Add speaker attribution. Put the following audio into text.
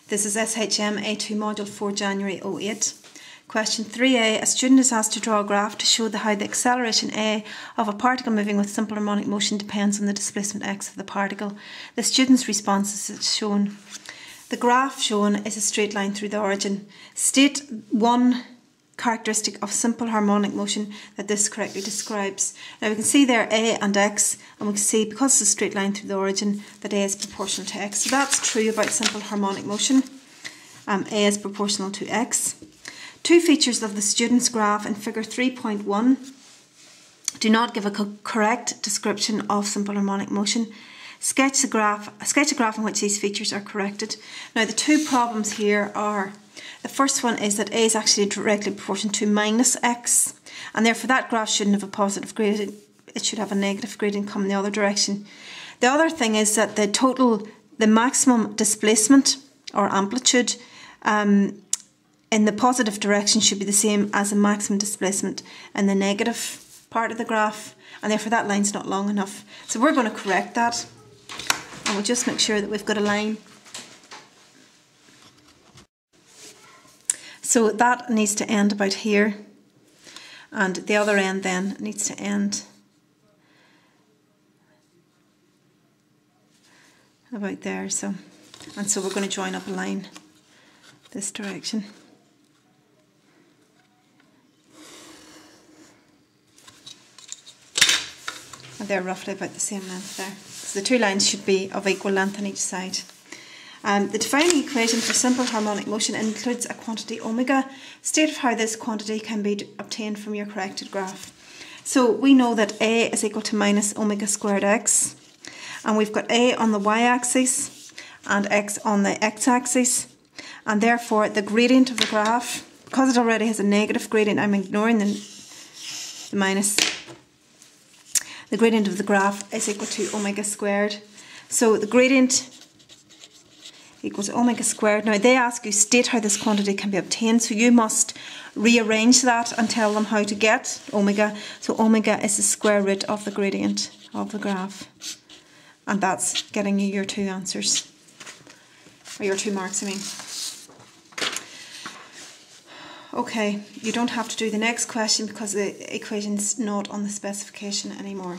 Speaker 1: This is SHM A2 Module 4 January 08. Question 3a. A student is asked to draw a graph to show how the acceleration a of a particle moving with simple harmonic motion depends on the displacement x of the particle. The student's response is shown. The graph shown is a straight line through the origin. State one characteristic of simple harmonic motion that this correctly describes. Now we can see there a and x, and we can see because it's a straight line through the origin that a is proportional to x. So that's true about simple harmonic motion. A is proportional to x. Two features of the student's graph in figure 3.1 do not give a correct description of simple harmonic motion. Sketch a graph in which these features are corrected. Now the two problems here are, the first one is that a is actually directly proportional to minus x, and therefore that graph shouldn't have a positive gradient, it should have a negative gradient coming the other direction. The other thing is that the maximum displacement or amplitude in the positive direction should be the same as the maximum displacement in the negative part of the graph, and therefore that line's not long enough. So we're going to correct that, and we'll just make sure that we've got a line. So that needs to end about here, and the other end then needs to end about there. So we're going to join up a line this direction. And they're roughly about the same length there. So the two lines should be of equal length on each side. The defining equation for simple harmonic motion includes a quantity omega. State how this quantity can be obtained from your corrected graph. So we know that a is equal to minus omega squared x, and we've got a on the y-axis and x on the x-axis, and therefore the gradient of the graph, because it already has a negative gradient, I'm ignoring the minus. The gradient of the graph is equal to omega squared. So the gradient equals omega squared. Now they ask you state how this quantity can be obtained, so you must rearrange that and tell them how to get omega. So omega is the square root of the gradient of the graph, and that's getting you your two answers, or your 2 marks I mean. Okay, you don't have to do the next question because the equation's not on the specification anymore.